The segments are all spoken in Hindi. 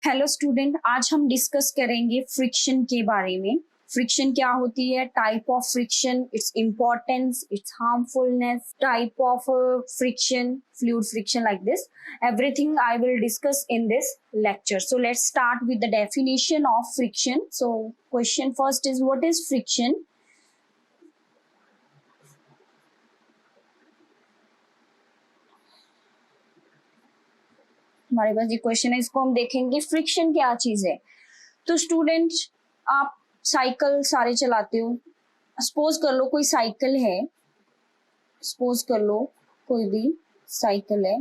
हेलो स्टूडेंट, आज हम डिस्कस करेंगे फ्रिक्शन के बारे में। फ्रिक्शन क्या होती है, type of friction, its importance, its harmfulness, type of friction, fluid friction, like this everything I will discuss in this lecture. So let's start with the definition of friction. So question first is, what is friction? हमारे पास ये क्वेश्चन है, इसको हम देखेंगे फ्रिक्शन क्या चीज है। तो स्टूडेंट, आप साइकिल सारे चलाते हो। सपोज कर लो कोई साइकिल है, सपोज कर लो कोई भी साइकिल है।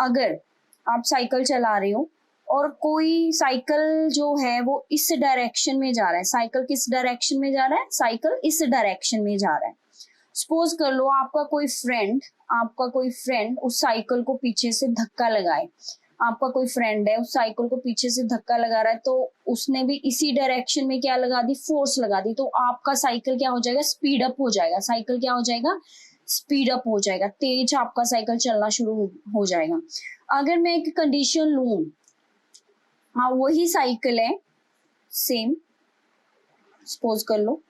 अगर आप साइकिल चला रहे हो और कोई साइकिल जो है वो इस डायरेक्शन में जा रहा है, साइकिल किस डायरेक्शन में जा रहा है, साइकिल इस डायरेक्शन में जा रहा है। सपोज कर लो आपका कोई फ्रेंड उस साइकिल को पीछे से धक्का लगाए। आपका कोई फ्रेंड है, उस साइकिल को पीछे से धक्का लगा रहा है, तो उसने भी इसी डायरेक्शन में क्या लगा दी, फोर्स लगा दी। तो आपका साइकिल क्या हो जाएगा, स्पीड अप हो जाएगा। साइकिल क्या हो जाएगा, स्पीड अप हो जाएगा, तेज आपका साइकिल चलना शुरू हो जाएगा। अगर मैं एक कंडीशन लूं, हाँ वही साइकिल है सेम, सपोज कर लो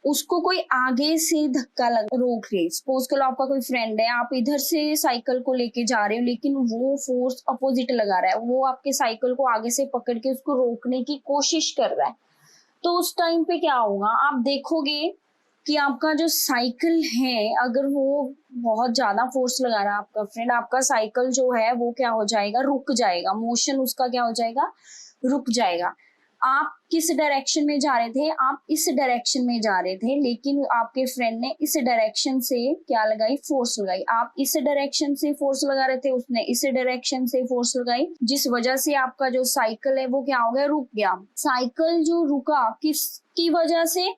उसको कोई आगे से धक्का लगा रोक रहे। सपोज कर लो आपका कोई फ्रेंड है, आप इधर से साइकिल को लेके जा रहे हो, लेकिन वो फोर्स अपोजिट लगा रहा है, वो आपके साइकिल को आगे से पकड़ के उसको रोकने की कोशिश कर रहा है। तो उस टाइम पे क्या होगा, आप देखोगे कि आपका जो साइकिल है, अगर वो बहुत ज्यादा फोर्स लगा रहा है आपका फ्रेंड, आपका साइकिल जो है वो क्या हो जाएगा, रुक जाएगा। मोशन उसका क्या हो जाएगा, रुक जाएगा। आप किस डायरेक्शन में जा रहे थे, आप इस डायरेक्शन में जा रहे थे, लेकिन आपके फ्रेंड ने इस डायरेक्शन से क्या लगाई, फोर्स लगाई। आप इस डायरेक्शन से फोर्स लगा रहे थे, उसने इस डायरेक्शन से फोर्स लगाई, जिस वजह से आपका जो साइकिल है वो क्या हो गया, रुक गया। साइकिल जो रुका किसकी वजह से,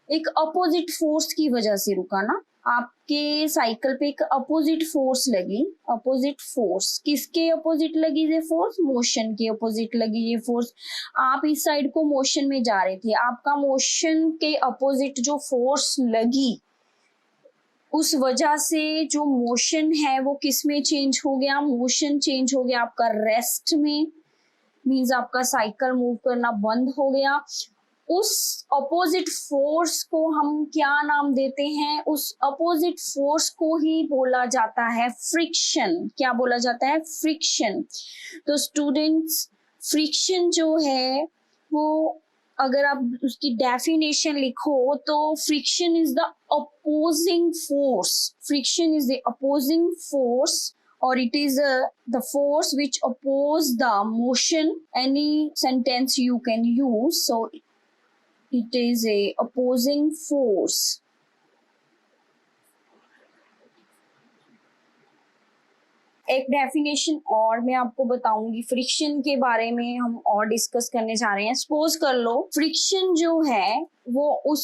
एक अपोजिट फोर्स की वजह से रुका ना। आपके साइकिल पे एक अपोजिट फोर्स लगी। अपोजिट फोर्स किसके अपोजिट लगी ये फोर्स, मोशन के अपोजिट लगी ये फोर्स। आप इस साइड को मोशन में जा रहे थे, आपका मोशन के अपोजिट जो फोर्स लगी, उस वजह से जो मोशन है वो किस में चेंज हो गया, मोशन चेंज हो गया आपका रेस्ट में। मींस आपका साइकिल मूव करना बंद हो गया। उस अपोजिट फोर्स को हम क्या नाम देते हैं, उस अपोजिट फोर्स को ही बोला जाता है फ्रिक्शन। क्या बोला जाता है, फ्रिक्शन। तो स्टूडेंट्स, फ्रिक्शन जो है वो अगर आप उसकी डेफिनेशन लिखो तो friction is the opposing force. Friction is the opposing force, or it is the force which oppose the motion. Any sentence you can use, so it is a opposing force. एक डेफिनेशन और मैं आपको बताऊंगी फ्रिक्शन के बारे में, हम और डिस्कस करने जा रहे हैं। सपोज कर लो फ्रिक्शन जो है वो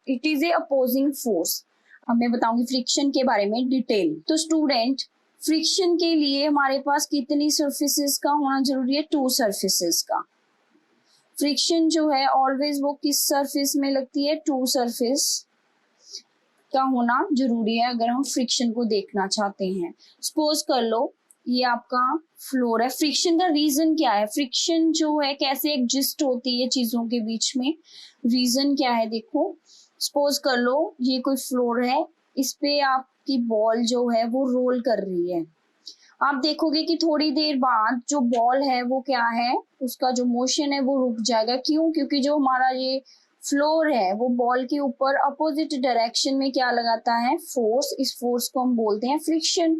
it is a opposing force. अब मैं बताऊंगी फ्रिक्शन के बारे में डिटेल। तो स्टूडेंट, फ्रिक्शन के लिए हमारे पास कितनी सरफेसेस का होना जरूरी है, 2 सरफेसेस का। फ्रिक्शन जो है ऑलवेज वो किस सरफेस में लगती है, 2 सरफेस का होना जरूरी है अगर हम फ्रिक्शन को देखना चाहते हैं। सपोज कर लो ये आपका फ्लोर है। फ्रिक्शन का रीजन क्या है, फ्रिक्शन जो है कैसे एग्जिस्ट होती है चीजों के बीच में, रीजन क्या है देखो। सपोज कर लो ये कोई फ्लोर है, इस पे आपकी बॉल जो है वो रोल कर रही है। आप देखोगे कि थोड़ी देर बाद जो बॉल है वो क्या है, उसका जो मोशन है वो रुक जाएगा। क्यों, क्योंकि जो हमारा ये फ्लोर है वो बॉल के ऊपर अपोजिट डायरेक्शन में क्या लगाता है, फोर्स। इस फोर्स को हम बोलते हैं फ्रिक्शन।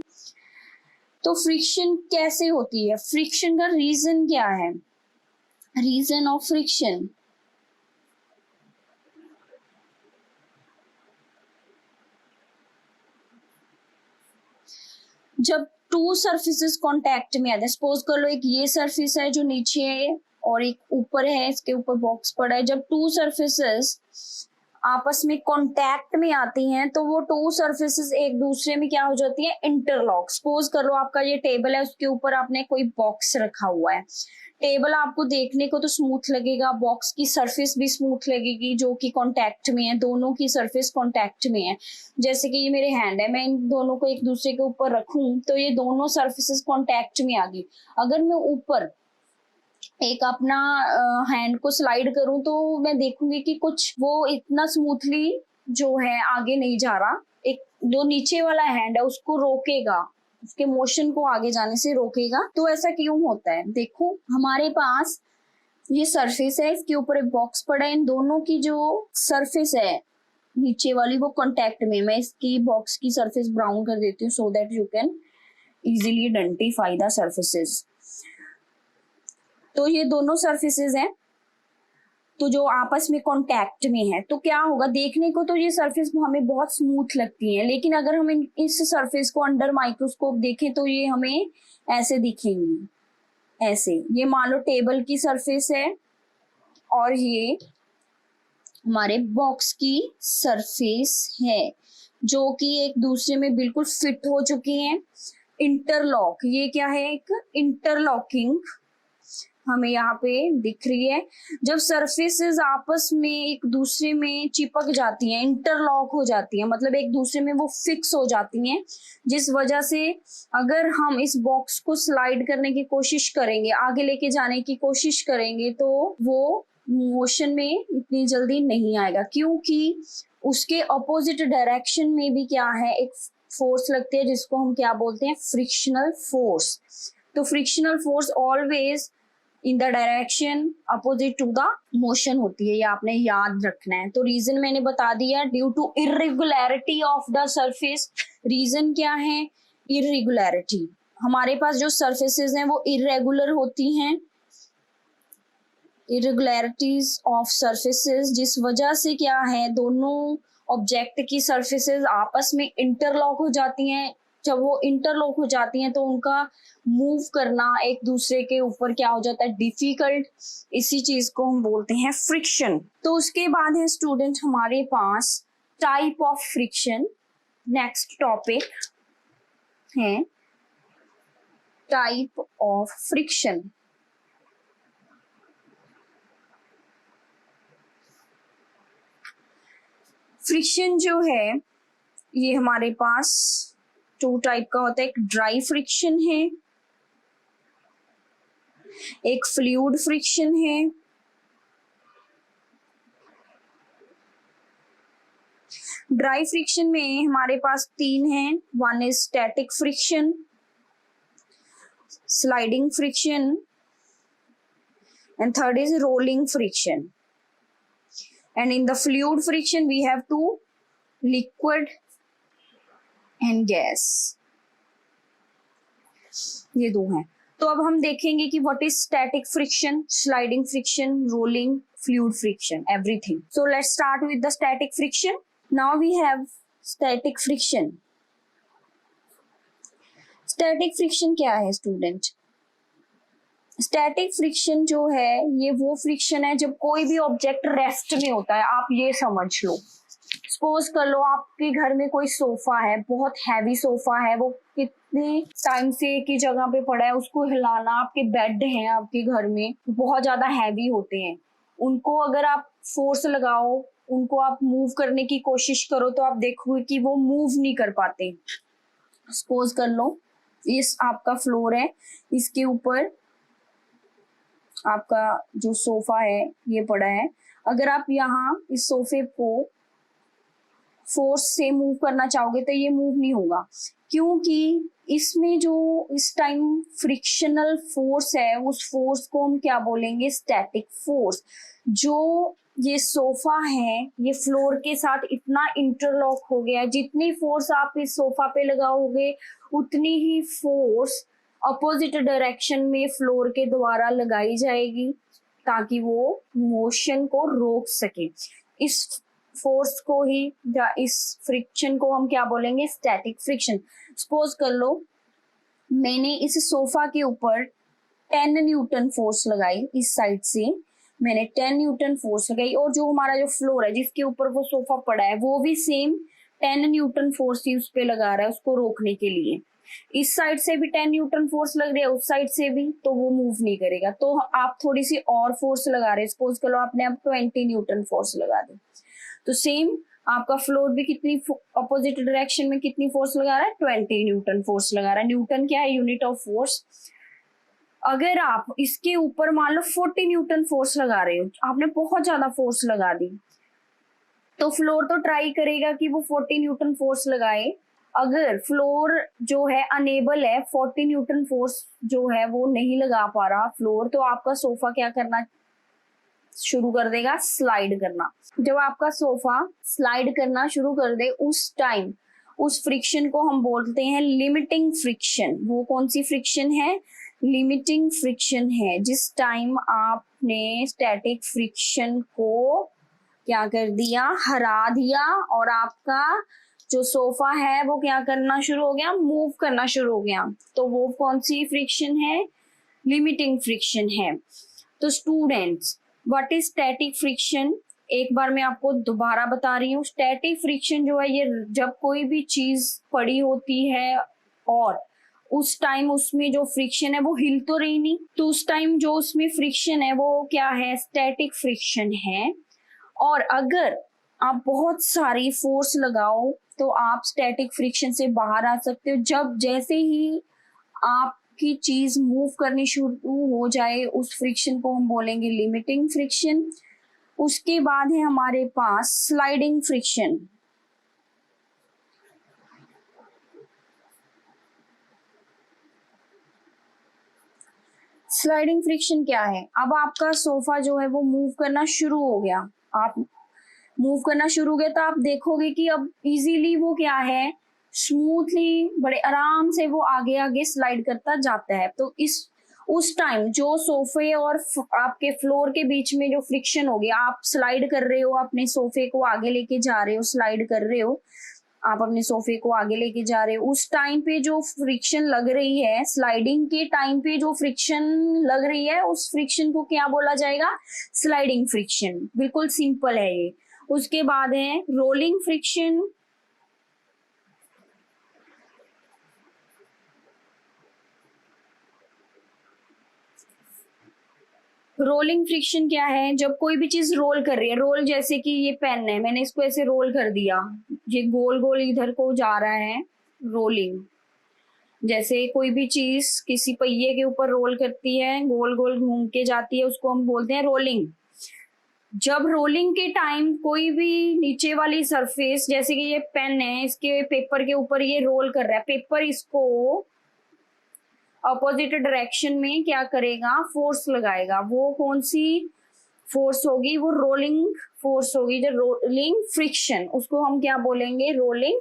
तो फ्रिक्शन कैसे होती है, फ्रिक्शन का रीजन क्या है, रीजन ऑफ फ्रिक्शन। जब 2 सरफेसेस कांटेक्ट में आते हैं, सपोज कर लो एक ये सरफेस है जो नीचे है और एक ऊपर है, इसके ऊपर बॉक्स पड़ा है। जब 2 सरफेसेस आपस में कांटेक्ट में आती हैं तो वो टू सरफेसेस एक दूसरे में क्या हो जाती है, इंटरलॉक। सपोज कर लो आपका ये टेबल है, उसके ऊपर आपने कोई बॉक्स रखा हुआ है। टेबल आपको देखने को तो स्मूथ लगेगा, बॉक्स की सरफेस भी स्मूथ लगेगी जो कि कांटेक्ट में है, दोनों की सरफेस कांटेक्ट में है। जैसे कि ये मेरे हैंड है, मैं इन दोनों को एक दूसरे के ऊपर रखूं तो ये दोनों सरफेसेस कांटेक्ट में आ गई। अगर मैं ऊपर एक अपना हैंड को स्लाइड करूं तो मैं देखूंगी कि कुछ वो इतना स्मूथली जो है आगे नहीं जा रहा, एक जो नीचे वाला हैंड है उसको रोकेगा, उसके मोशन को आगे जाने से रोकेगा। तो ऐसा क्यों होता है, देखो हमारे पास ये सरफेस है, इसके ऊपर एक बॉक्स पड़ा है, इन दोनों की जो सरफेस है नीचे वाली वो कांटेक्ट में। मैं इसकी बॉक्स की सरफेस ब्राउन कर देती हूँ so that you can easily identify the surfaces. तो ये दोनों सरफेसेस हैं तो जो आपस में कांटेक्ट में है, तो क्या होगा, देखने को तो ये सरफेस हमें बहुत स्मूथ लगती है, लेकिन अगर हम इस सरफेस को अंडर माइक्रोस्कोप देखें तो ये हमें ऐसे दिखेंगी, ऐसे। ये मान लो टेबल की सरफेस है और ये हमारे बॉक्स की सरफेस है जो कि एक दूसरे में बिल्कुल फिट हो चुकी हैं, इंटरलॉक। ये क्या है, एक इंटरलॉकिंग हमें यहाँ पे दिख रही है। जब सरफेसेस आपस में एक दूसरे में चिपक जाती हैं, इंटरलॉक हो जाती हैं, मतलब एक दूसरे में वो फिक्स हो जाती हैं, जिस वजह से अगर हम इस बॉक्स को स्लाइड करने की कोशिश करेंगे, आगे लेके जाने की कोशिश करेंगे, तो वो मोशन में इतनी जल्दी नहीं आएगा, क्योंकि उसके अपोजिट डायरेक्शन में भी क्या है, एक फोर्स लगती है जिसको हम क्या बोलते हैं, फ्रिक्शनल फोर्स। तो frictional force always in the direction opposite to the motion होती है, ये आपने याद रखना है। तो रीजन मैंने बता दिया, due to irregularity of the surface. Reason क्या है, इरेगुलरिटी। हमारे पास जो सरफेसेस हैं वो इरेगुलर होती हैं, इरेगुलरिटीज ऑफ सरफेसेस, जिस वजह से क्या है, दोनों ऑब्जेक्ट की सरफेसेस आपस में इंटरलॉक हो जाती हैं। जब वो इंटरलॉक हो जाती हैं तो उनका मूव करना एक दूसरे के ऊपर क्या हो जाता है, डिफिकल्ट। इसी चीज को हम बोलते हैं फ्रिक्शन। तो उसके बाद है स्टूडेंट हमारे पास type of friction. Next topic है टाइप ऑफ फ्रिक्शन। फ्रिक्शन जो है ये हमारे पास टू टाइप का होता है, एक ड्राई फ्रिक्शन है, एक फ्लूइड फ्रिक्शन है। ड्राई फ्रिक्शन में हमारे पास तीन हैं, one is static friction, sliding friction and third is rolling friction. And in the fluid friction we have two, liquid and gas, ये दो हैं। तो अब हम देखेंगे कि what is static friction, sliding friction, rolling, fluid friction, everything. So let's start with the static friction. Now we have static friction. Static friction क्या है स्टूडेंट? स्टैटिक फ्रिक्शन जो है ये वो फ्रिक्शन है जब कोई भी ऑब्जेक्ट रेस्ट में होता है। आप ये समझ लो, सपोज कर लो आपके घर में कोई सोफा है, बहुत हैवी सोफा है, वो कितने टाइम से एक ही जगह पे पड़ा है, उसको हिलाना, आपके बेड हैं आपके घर में बहुत ज्यादा हैवी होते हैं, उनको अगर आप फोर्स लगाओ, उनको आप मूव करने की कोशिश करो तो आप देखोगे कि वो मूव नहीं कर पाते। सपोज कर लो इस आपका फ्लोर है, इसके ऊपर आपका जो सोफा है ये पड़ा है, अगर आप यहाँ इस सोफे को फोर्स से मूव करना चाहोगे तो ये मूव नहीं होगा, क्योंकि इसमें जो इस टाइम फ्रिक्शनल फोर्स है उस फोर्स को हम क्या बोलेंगे, स्टैटिक फोर्स। जो ये सोफा है ये फ्लोर के साथ इतना इंटरलॉक हो गया है, जितनी फोर्स आप इस सोफा पे लगाओगे उतनी ही फोर्स अपोजिट डायरेक्शन में फ्लोर के द्वारा लगाई जाएगी ताकि वो मोशन को रोक सके। इस फोर्स को ही या इस फ्रिक्शन को हम क्या बोलेंगे, स्टैटिक फ्रिक्शन। सपोज कर लो मैंने इस सोफा के ऊपर 10 न्यूटन फोर्स लगाई इस साइड से, मैंने 10 न्यूटन फोर्स लगाई, और जो हमारा जो फ्लोर है जिसके ऊपर वो सोफा पड़ा है वो भी सेम 10 न्यूटन फोर्स ही उस पे लगा रहा है उसको रोकने के लिए। इस साइड से भी 10 न्यूटन फोर्स लग रहा है, उस साइड से भी, तो वो मूव नहीं करेगा। तो आप थोड़ी सी और फोर्स लगा रहे हैं, सपोज करो आपने अब 20 न्यूटन फोर्स लगा दी, तो सेम आपका फ्लोर भी कितनी अपोजिट डायरेक्शन में कितनी फोर्स लगा रहा है, 20 न्यूटन फोर्स लगा रहा है। न्यूटन क्या है, यूनिट ऑफ फोर्स। अगर आप इसके ऊपर मान लो 40 न्यूटन फोर्स लगा रहे हो, आपने बहुत ज्यादा फोर्स लगा दी, तो फ्लोर तो ट्राई करेगा कि वो 40 न्यूटन फोर्स लगाए। अगर फ्लोर जो है अनेबल है 40 न्यूटन फोर्स जो है वो नहीं लगा पा रहा फ्लोर, तो आपका सोफा क्या करना शुरू कर देगा, स्लाइड करना। जब आपका सोफा स्लाइड करना शुरू कर दे उस टाइम उस फ्रिक्शन को हम बोलते हैं लिमिटिंग फ्रिक्शन। वो कौन सी फ्रिक्शन है, लिमिटिंग फ्रिक्शन है। जिस टाइम आपने स्टैटिक फ्रिक्शन को क्या कर दिया, हरा दिया, और आपका जो सोफा है वो क्या करना शुरू हो गया, मूव करना शुरू हो गया, तो वो कौन सी फ्रिक्शन है, लिमिटिंग फ्रिक्शन है। तो students, what is static friction, एक बार मैं आपको दोबारा बता रही हूँ। स्टैटिक फ्रिक्शन जो है ये जब कोई भी चीज पड़ी होती है और उस टाइम उसमें जो फ्रिक्शन है वो हिल तो रही नहीं, तो उस टाइम जो उसमें फ्रिक्शन है वो क्या है, स्टैटिक फ्रिक्शन है। और अगर आप बहुत सारी फोर्स लगाओ तो आप स्टैटिक फ्रिक्शन से बाहर आ सकते हो। जब जैसे ही आपकी चीज मूव करनी शुरू हो जाए उस फ्रिक्शन को हम बोलेंगे लिमिटिंग फ्रिक्शन। उसके बाद है हमारे पास स्लाइडिंग फ्रिक्शन। स्लाइडिंग फ्रिक्शन क्या है, अब आपका सोफा जो है वो मूव करना शुरू हो गया, आप मूव करना शुरू हो गया, तो आप देखोगे कि अब इजीली वो क्या है, स्मूथली बड़े आराम से वो आगे आगे स्लाइड करता जाता है। तो इस उस टाइम जो सोफे और आपके फ्लोर के बीच में जो फ्रिक्शन हो गया, आप स्लाइड कर रहे हो, अपने सोफे को आगे लेके जा रहे हो, स्लाइड कर रहे हो, आप अपने सोफे को आगे लेके जा रहे हो, उस टाइम पे जो फ्रिक्शन लग रही है, स्लाइडिंग के टाइम पे जो फ्रिक्शन लग रही है उस फ्रिक्शन को क्या बोला जाएगा, स्लाइडिंग फ्रिक्शन। बिल्कुल सिंपल है ये। उसके बाद है रोलिंग फ्रिक्शन। रोलिंग फ्रिक्शन क्या है, जब कोई भी चीज रोल कर रही है, रोल जैसे कि ये पेन है, मैंने इसको ऐसे रोल कर दिया, ये गोल गोल इधर को जा रहा है, रोलिंग। जैसे कोई भी चीज किसी पहिए के ऊपर रोल करती है, गोल गोल घूम के जाती है, उसको हम बोलते हैं रोलिंग। जब रोलिंग के टाइम कोई भी नीचे वाली सरफेस, जैसे कि ये पेन है, इसके पेपर के ऊपर ये रोल कर रहा है, पेपर इसको अपोजिट डायरेक्शन में क्या करेगा, फोर्स लगाएगा। वो कौन सी फोर्स होगी, वो रोलिंग फोर्स होगी, जो रोलिंग फ्रिक्शन, उसको हम क्या बोलेंगे, रोलिंग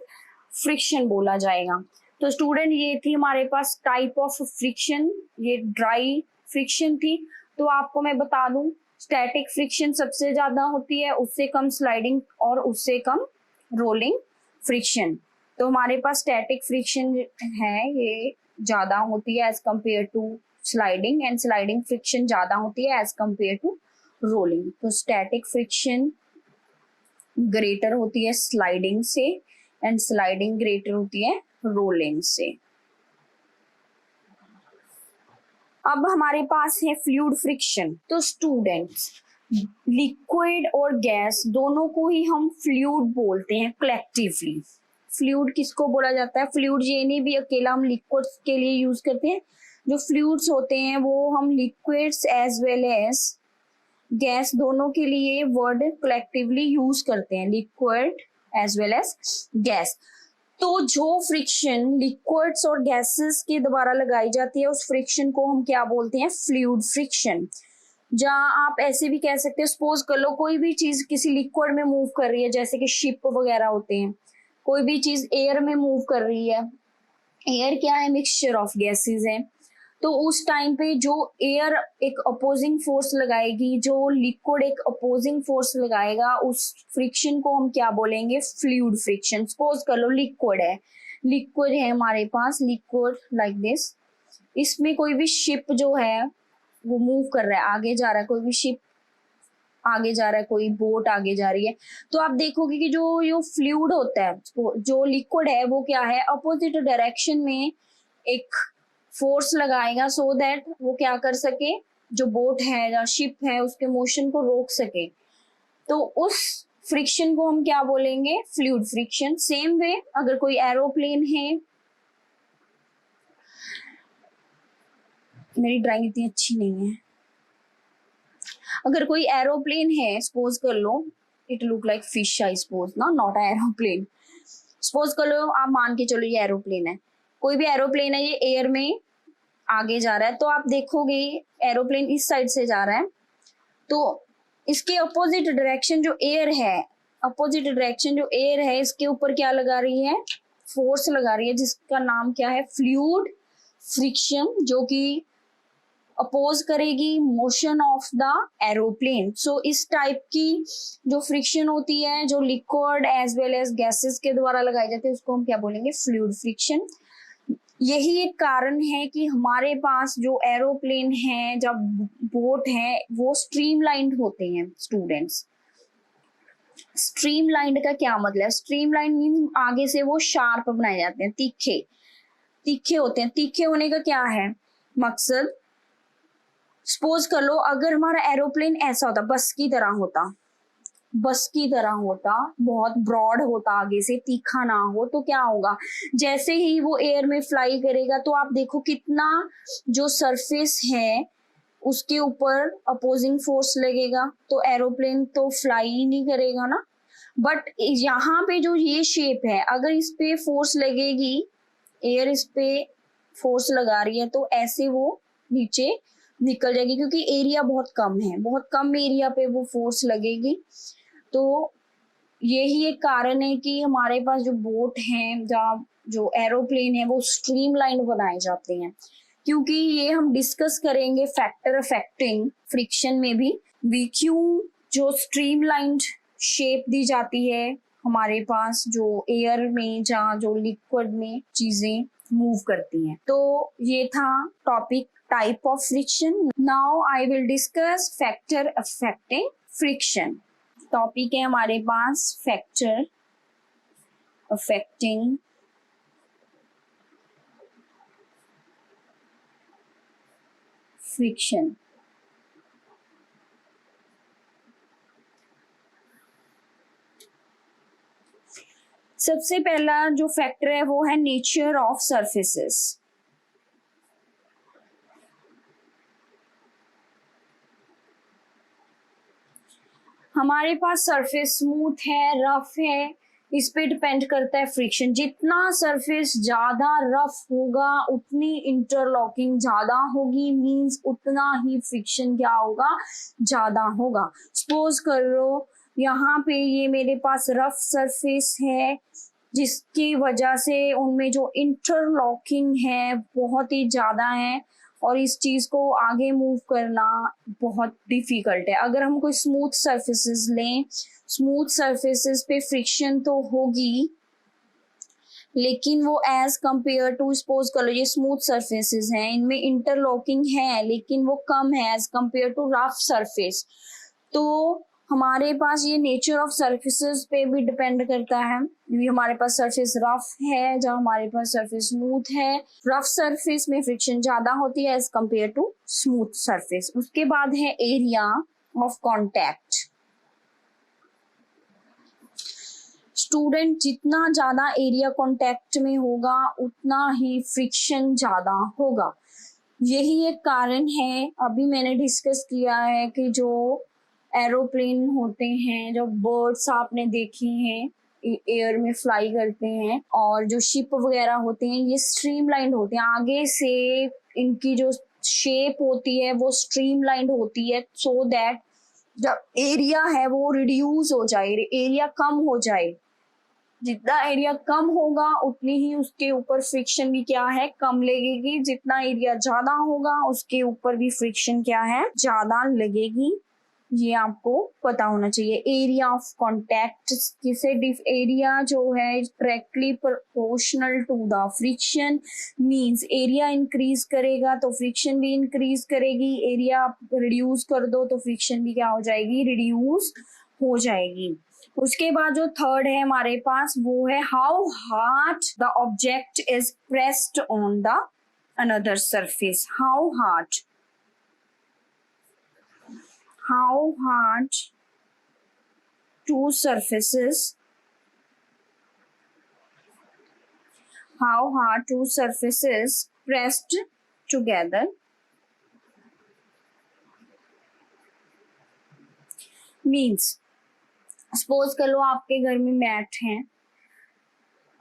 फ्रिक्शन बोला जाएगा। तो स्टूडेंट ये थी हमारे पास टाइप ऑफ फ्रिक्शन, ये ड्राई फ्रिक्शन थी। तो आपको मैं बता दूं, स्टैटिक फ्रिक्शन सबसे ज्यादा होती है, उससे कम स्लाइडिंग और उससे कम रोलिंग फ्रिक्शन। तो हमारे पास स्टैटिक फ्रिक्शन है ये ज्यादा होती है as compare to sliding, and sliding friction ज्यादा होती है एज कंपेयर टू रोलिंग। तो स्टैटिक फ्रिक्शन ग्रेटर होती है स्लाइडिंग से, एंड स्लाइडिंग ग्रेटर होती है रोलिंग से। अब हमारे पास है फ्लूइड फ्रिक्शन। तो स्टूडेंट्स, लिक्विड और गैस दोनों को ही हम फ्लूइड बोलते हैं कलेक्टिवली। फ्लूइड किसको बोला जाता है, फ्लूइड ये नहीं भी अकेला हम लिक्विड के लिए यूज करते हैं, जो फ्लूइड्स होते हैं वो हम liquids as well as gas दोनों के लिए वर्ड कलेक्टिवली यूज करते हैं, liquid as well as gas. तो जो फ्रिक्शन लिक्विड्स और गैसेस के द्वारा लगाई जाती है उस फ्रिक्शन को हम क्या बोलते हैं, फ्लूइड फ्रिक्शन। जहाँ आप ऐसे भी कह सकते हैं, सपोज कर लो कोई भी चीज किसी लिक्विड में मूव कर रही है, जैसे कि शिप वगैरह होते हैं, कोई भी चीज एयर में मूव कर रही है, एयर क्या है, मिक्सचर ऑफ गैसेस है, तो उस टाइम पे जो एयर एक अपोजिंग फोर्स लगाएगी, जो लिक्विड एक अपोजिंग फोर्स लगाएगा, उस फ्रिक्शन को हम क्या बोलेंगे, फ्लूइड फ्रिक्शन। सपोज कर लो लिक्विड है हमारे पास, लिक्विड लाइक दिस, इसमें कोई भी शिप जो है वो मूव कर रहा है, आगे जा रहा है, कोई भी शिप आगे जा रहा है, कोई बोट आगे जा रही है, तो आप देखोगे कि जो फ्लूइड होता है, जो लिक्विड है, वो क्या है, अपोजिट डायरेक्शन में एक फोर्स लगाएगा सो दैट वो क्या कर सके, जो बोट है या शिप है उसके मोशन को रोक सके। तो उस फ्रिक्शन को हम क्या बोलेंगे, फ्लूइड फ्रिक्शन। सेम वे अगर कोई एरोप्लेन है, मेरी ड्राइंग इतनी अच्छी नहीं है, अगर कोई एरोप्लेन है, सपोज कर लो, it look like fish I suppose ना, नॉट एरोप्लेन, सपोज कर लो, आप मान के चलो ये एरोप्लेन है, कोई भी एरोप्लेन है, ये एयर में आगे जा रहा है, तो आप देखोगे एरोप्लेन इस साइड से जा रहा है, तो इसके अपोजिट डायरेक्शन जो एयर है, अपोजिट डायरेक्शन जो एयर है, इसके ऊपर क्या लगा रही है, फोर्स लगा रही है, जिसका नाम क्या है, फ्लूइड फ्रिक्शन, जो कि अपोज करेगी motion of the aeroplane. So इस टाइप की जो फ्रिक्शन होती है, जो liquid as well as gases के द्वारा लगाई जाती है, उसको हम क्या बोलेंगे, फ्लूइड फ्रिक्शन। यही एक कारण है कि हमारे पास जो एरोप्लेन है, जब बोट है, वो स्ट्रीमलाइंड होते हैं स्टूडेंट्स। स्ट्रीमलाइंड का क्या मतलब है, स्ट्रीमलाइंड मीन आगे से वो शार्प बनाए जाते हैं, तीखे तीखे होते हैं। तीखे होने का क्या है मकसद, सपोज कर लो अगर हमारा एरोप्लेन ऐसा होता, बस की तरह होता, बस की तरह होता, बहुत ब्रॉड होता, आगे से तीखा ना हो, तो क्या होगा, जैसे ही वो एयर में फ्लाई करेगा तो आप देखो कितना जो सरफेस है उसके ऊपर अपोजिंग फोर्स लगेगा, तो एरोप्लेन तो फ्लाई ही नहीं करेगा ना। बट यहाँ पे जो ये शेप है, अगर इस पे फोर्स लगेगी, एयर इस पे फोर्स लगा रही है, तो ऐसे वो नीचे निकल जाएगी, क्योंकि एरिया बहुत कम है, बहुत कम एरिया पे वो फोर्स लगेगी। तो यही एक कारण है कि हमारे पास जो बोट हैं, जो एरोप्लेन है, वो स्ट्रीमलाइन बनाए जाते हैं, क्योंकि ये हम डिस्कस करेंगे फैक्टर अफेक्टिंग फ्रिक्शन में भी क्यों जो स्ट्रीमलाइंड शेप दी जाती है हमारे पास जो एयर में, जहाँ जो लिक्विड में चीजें मूव करती हैं। तो ये था topic type of friction. Now I will discuss factor affecting friction. Topic है हमारे पास फैक्टर अफेक्टिंग फ्रिक्शन। सबसे पहला जो फैक्टर है वो है नेचर ऑफ सरफेसेस। हमारे पास सरफेस स्मूथ है, रफ है, इस पे डिपेंड करता है फ्रिक्शन। जितना सरफेस ज्यादा रफ होगा उतनी इंटरलॉकिंग ज्यादा होगी, मींस उतना ही फ्रिक्शन क्या होगा, ज्यादा होगा। सपोज कर लो यहाँ पे ये मेरे पास रफ सरफेस है, जिसकी वजह से उनमें जो इंटरलॉकिंग है बहुत ही ज्यादा है, और इस चीज को आगे मूव करना बहुत डिफिकल्ट है। अगर हम कोई स्मूथ सरफेसेस लें, स्मूथ सरफेसेस पे फ्रिक्शन तो होगी, लेकिन वो एज कंपेयर टू, सपोज कर लो ये स्मूथ सरफेसेस हैं, इनमें इंटरलॉकिंग है लेकिन वो कम है as compare to rough surface. तो हमारे पास ये नेचर ऑफ सरफेसेस पे भी डिपेंड करता है, भी हमारे पास सरफेस रफ है, जहाँ हमारे पास सरफेस स्मूथ है। रफ सरफेस में फ्रिक्शन ज्यादा होती है as compare to smooth surface. उसके बाद है एरिया ऑफ कॉन्टैक्ट। स्टूडेंट जितना ज्यादा एरिया कॉन्टैक्ट में होगा उतना ही फ्रिक्शन ज्यादा होगा। यही एक कारण है, अभी मैंने डिस्कस किया है कि जो एरोप्लेन होते हैं, जो बर्ड्स आपने देखे हैं एयर में फ्लाई करते हैं, और जो शिप वगैरह होते हैं, ये स्ट्रीमलाइंड होते हैं। आगे से इनकी जो शेप होती है वो स्ट्रीमलाइंड होती है, सो दैट जब एरिया है वो रिड्यूस हो जाए, एरिया कम हो जाए। जितना एरिया कम होगा उतनी ही उसके ऊपर फ्रिक्शन भी क्या है, कम लगेगी। जितना एरिया ज्यादा होगा उसके ऊपर भी फ्रिक्शन क्या है, ज्यादा लगेगी। ये आपको पता होना चाहिए। एरिया ऑफ कॉन्टैक्ट किसे एरिया जो है directly proportional to the friction, means area increase करेगा तो फ्रिक्शन भी इंक्रीज करेगी, एरिया रिड्यूस कर दो तो फ्रिक्शन भी क्या हो जाएगी, रिड्यूस हो जाएगी। उसके बाद जो थर्ड है हमारे पास वो है how hard the object is pressed on the another surface. How hard two surfaces how hard two surfaces pressed together means, suppose कर लो आपके घर में मैट है,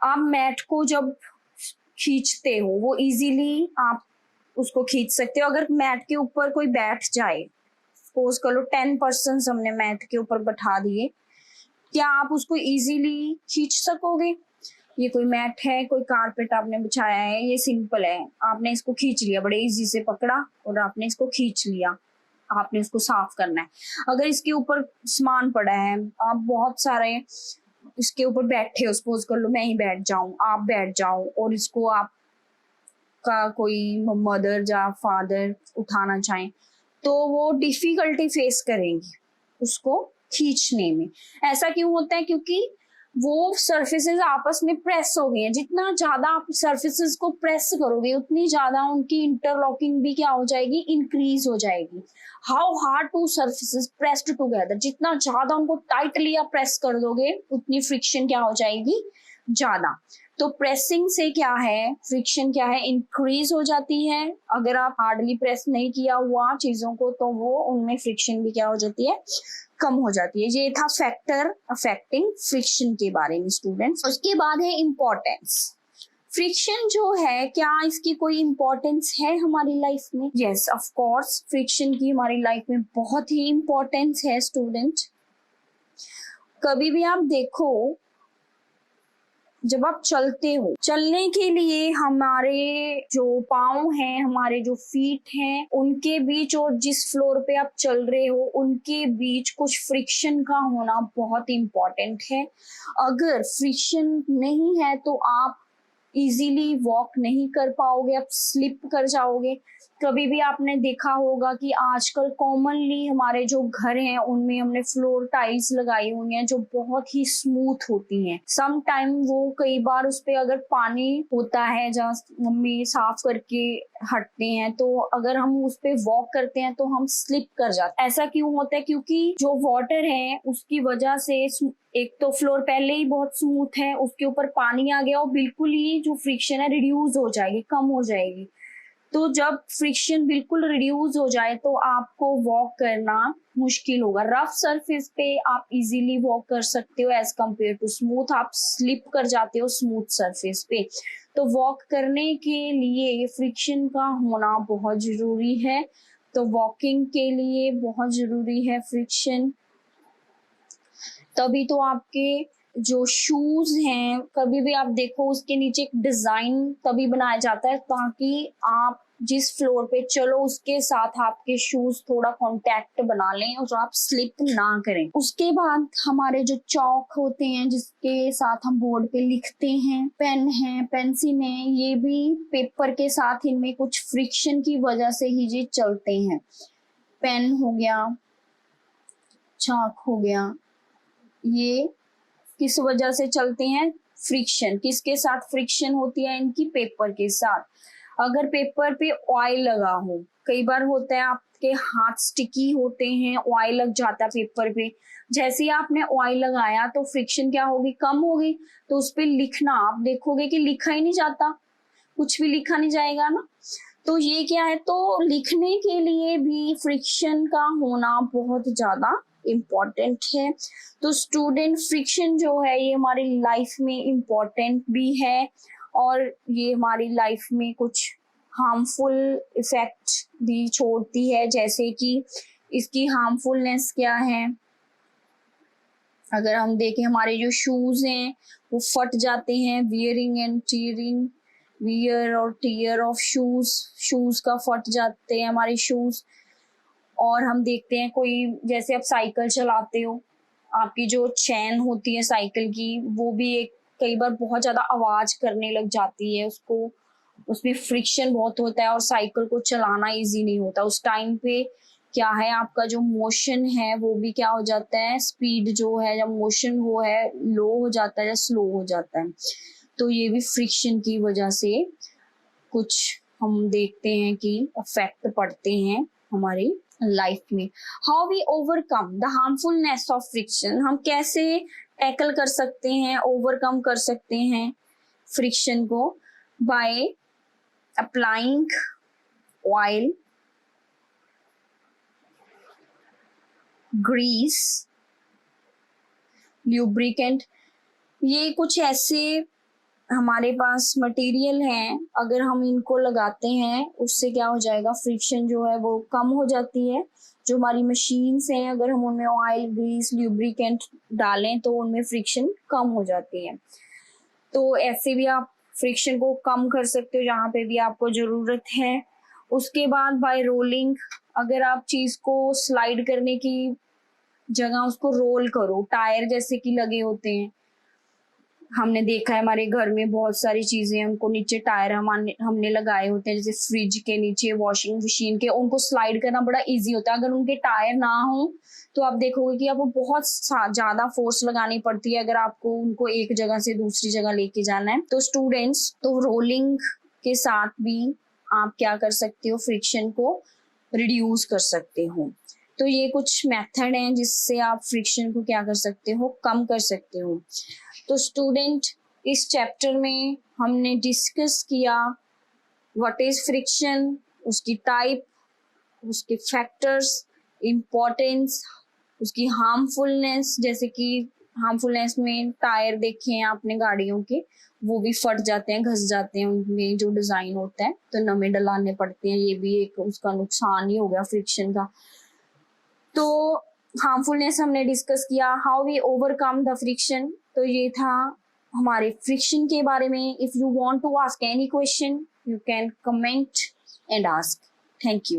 आप मैट को जब खींचते हो वो इजीली आप उसको खींच सकते हो। अगर मैट के ऊपर कोई बैठ जाए, सपोज कर लो 10 पर्सन हमने मैट के ऊपर बैठा दिए, क्या आप उसको इजीली खींच सकोगे? ये कोई मैट है, कोई कारपेट आपने बिछाया है, ये सिंपल है, आपने इसको खींच लिया, बड़े इजी से पकड़ा और आपने इसको खींच लिया, आपने इसको साफ करना है। अगर इसके ऊपर सामान पड़ा है, आप बहुत सारे इसके ऊपर बैठे हो, सपोज कर लो मैं ही बैठ जाऊं, आप बैठ जाओ और इसको आप का कोई मदर या फादर उठाना चाहें तो वो डिफिकल्टी फेस करेंगी उसको खींचने में। ऐसा क्यों होता है? क्योंकि वो सरफेसेस आपस में प्रेस हो गई हैं। जितना ज्यादा आप सरफेसेस को प्रेस करोगे उतनी ज्यादा उनकी इंटरलॉकिंग भी क्या हो जाएगी, इंक्रीज हो जाएगी। How hard to surfaces pressed together, जितना ज्यादा उनको टाइटली आप प्रेस कर दोगे उतनी फ्रिक्शन क्या हो जाएगी, ज्यादा। तो प्रेसिंग से क्या है, फ्रिक्शन क्या है, इंक्रीज हो जाती है। अगर आप हार्डली प्रेस नहीं किया हुआ चीजों को तो वो उनमें फ्रिक्शन भी क्या हो जाती है, कम हो जाती है। ये था फैक्टर अफेक्टिंग फ्रिक्शन के बारे में स्टूडेंट्स। उसके बाद है इम्पोर्टेंस। फ्रिक्शन जो है, क्या इसकी कोई इम्पोर्टेंस है हमारी लाइफ में? यस, ऑफ कोर्स फ्रिक्शन की हमारी लाइफ में बहुत ही इम्पोर्टेंस है स्टूडेंट। कभी भी आप देखो, जब आप चलते हो, चलने के लिए हमारे जो पाँव हैं, हमारे जो फीट हैं, उनके बीच और जिस फ्लोर पे आप चल रहे हो उनके बीच कुछ फ्रिक्शन का होना बहुत इम्पोर्टेंट है। अगर फ्रिक्शन नहीं है तो आप इजीली वॉक नहीं कर पाओगे, आप स्लिप कर जाओगे। कभी भी आपने देखा होगा कि आजकल कॉमनली हमारे जो घर हैं उनमें हमने फ्लोर टाइल्स लगाई हुई हैं जो बहुत ही स्मूथ होती हैं। सम टाइम वो कई बार उस पे अगर पानी होता है, जहाँ मम्मी साफ करके हटते हैं, तो अगर हम उस पे वॉक करते हैं तो हम स्लिप कर जाते हैं। ऐसा क्यों होता है? क्योंकि जो वाटर है उसकी वजह से एक तो फ्लोर पहले ही बहुत स्मूथ है, उसके ऊपर पानी आ गया और बिल्कुल ही जो फ्रिक्शन है रिड्यूस हो जाएगी, कम हो जाएगी। तो जब फ्रिक्शन बिल्कुल रिड्यूस हो जाए तो आपको वॉक करना मुश्किल होगा। रफ सरफेस पे आप इजीली वॉक कर सकते हो एज कम्पेयर टू स्मूथ, आप स्लिप कर जाते हो स्मूथ सरफेस पे। तो वॉक करने के लिए फ्रिक्शन का होना बहुत जरूरी है। तो वॉकिंग के लिए बहुत जरूरी है फ्रिक्शन। तभी तो आपके जो शूज हैं, कभी भी आप देखो उसके नीचे एक डिजाइन तभी बनाया जाता है ताकि आप जिस फ्लोर पे चलो उसके साथ आपके शूज थोड़ा कांटेक्ट बना लें और आप स्लिप ना करें। उसके बाद हमारे जो चौक होते हैं जिसके साथ हम बोर्ड पे लिखते हैं, पेन है, पेंसिल है, ये भी पेपर के साथ इनमें कुछ फ्रिक्शन की वजह से ही ये चलते हैं। पेन हो गया, चाक हो गया, ये किस वजह से चलते हैं? फ्रिक्शन। किसके साथ फ्रिक्शन होती है इनकी? पेपर के साथ। अगर पेपर पे ऑयल लगा हो, कई बार होता है आपके हाथ स्टिकी होते हैं, ऑयल लग जाता है पेपर पे, जैसे ही आपने ऑयल लगाया तो फ्रिक्शन क्या होगी, कम होगी। तो उस पे लिखना आप देखोगे कि लिखा ही नहीं जाता, कुछ भी लिखा नहीं जाएगा ना। तो ये क्या है, तो लिखने के लिए भी फ्रिक्शन का होना बहुत ज्यादा इम्पोर्टेंट है। तो स्टूडेंट फ्रिक्शन जो है ये हमारी लाइफ में इम्पोर्टेंट भी है और ये हमारी लाइफ में कुछ हार्मफुल इफेक्ट भी छोड़ती है। जैसे कि इसकी हार्मफुलनेस क्या है, अगर हम देखें हमारे जो शूज हैं वो फट जाते हैं, वियरिंग एंड टीयरिंग, वियर और टीयर ऑफ शूज, शूज का फट जाते हैं हमारे शूज। और हम देखते हैं कोई, जैसे आप साइकिल चलाते हो, आपकी जो चैन होती है साइकिल की वो भी एक कई बार बहुत ज्यादा आवाज करने लग जाती है, उसको उसमें फ्रिक्शन बहुत होता है और साइकिल को चलाना इजी नहीं होता। उस टाइम पे क्या है, आपका जो मोशन है वो भी क्या हो जाता है, स्पीड जो है या मोशन वो है लो हो जाता है या स्लो हो जाता है। तो ये भी फ्रिक्शन की वजह से कुछ हम देखते हैं कि इफेक्ट पड़ते हैं हमारी लाइफ में। How we overcome the harmfulness of friction, हम कैसे टैकल कर सकते हैं, ओवरकम कर सकते हैं फ्रिक्शन को? By applying oil, grease, lubricant. ये कुछ ऐसे हमारे पास मटेरियल हैं, अगर हम इनको लगाते हैं उससे क्या हो जाएगा, फ्रिक्शन जो है वो कम हो जाती है। जो हमारी मशीन्स हैं अगर हम उनमें ऑयल, ग्रीस, ल्यूब्रिकेंट डालें तो उनमें फ्रिक्शन कम हो जाती है। तो ऐसे भी आप फ्रिक्शन को कम कर सकते हो जहाँ पे भी आपको जरूरत है। उसके बाद बाय रोलिंग, अगर आप चीज को स्लाइड करने की जगह उसको रोल करो, टायर जैसे कि लगे होते हैं, हमने देखा है हमारे घर में बहुत सारी चीजें उनको नीचे टायर हमने लगाए होते हैं, जैसे फ्रिज के नीचे, वॉशिंग मशीन के, उनको स्लाइड करना बड़ा इजी होता है। अगर उनके टायर ना हो तो आप देखोगे कि आपको बहुत ज्यादा फोर्स लगानी पड़ती है अगर आपको उनको एक जगह से दूसरी जगह लेके जाना है। तो स्टूडेंट्स, तो रोलिंग के साथ भी आप क्या कर सकते हो, फ्रिक्शन को रिड्यूस कर सकते हो। तो ये कुछ मेथड हैं जिससे आप फ्रिक्शन को क्या कर सकते हो, कम कर सकते हो। तो स्टूडेंट, इस चैप्टर में हमने डिस्कस किया व्हाट इज फ्रिक्शन, उसकी टाइप, उसके फैक्टर्स, इम्पोर्टेंस, उसकी हार्मफुलनेस, जैसे कि हार्मफुलनेस में टायर देखे हैं आपने गाड़ियों के, वो भी फट जाते हैं, घस जाते हैं, उनमें जो डिजाइन होता है तो नए डलाने पड़ते हैं, ये भी एक उसका नुकसान ही हो गया फ्रिक्शन का। तो हार्मफुलनेस हमने डिस्कस किया, how we overcome the friction, तो ये था हमारे फ्रिक्शन के बारे में। If you want to ask any question you can comment and ask. Thank you.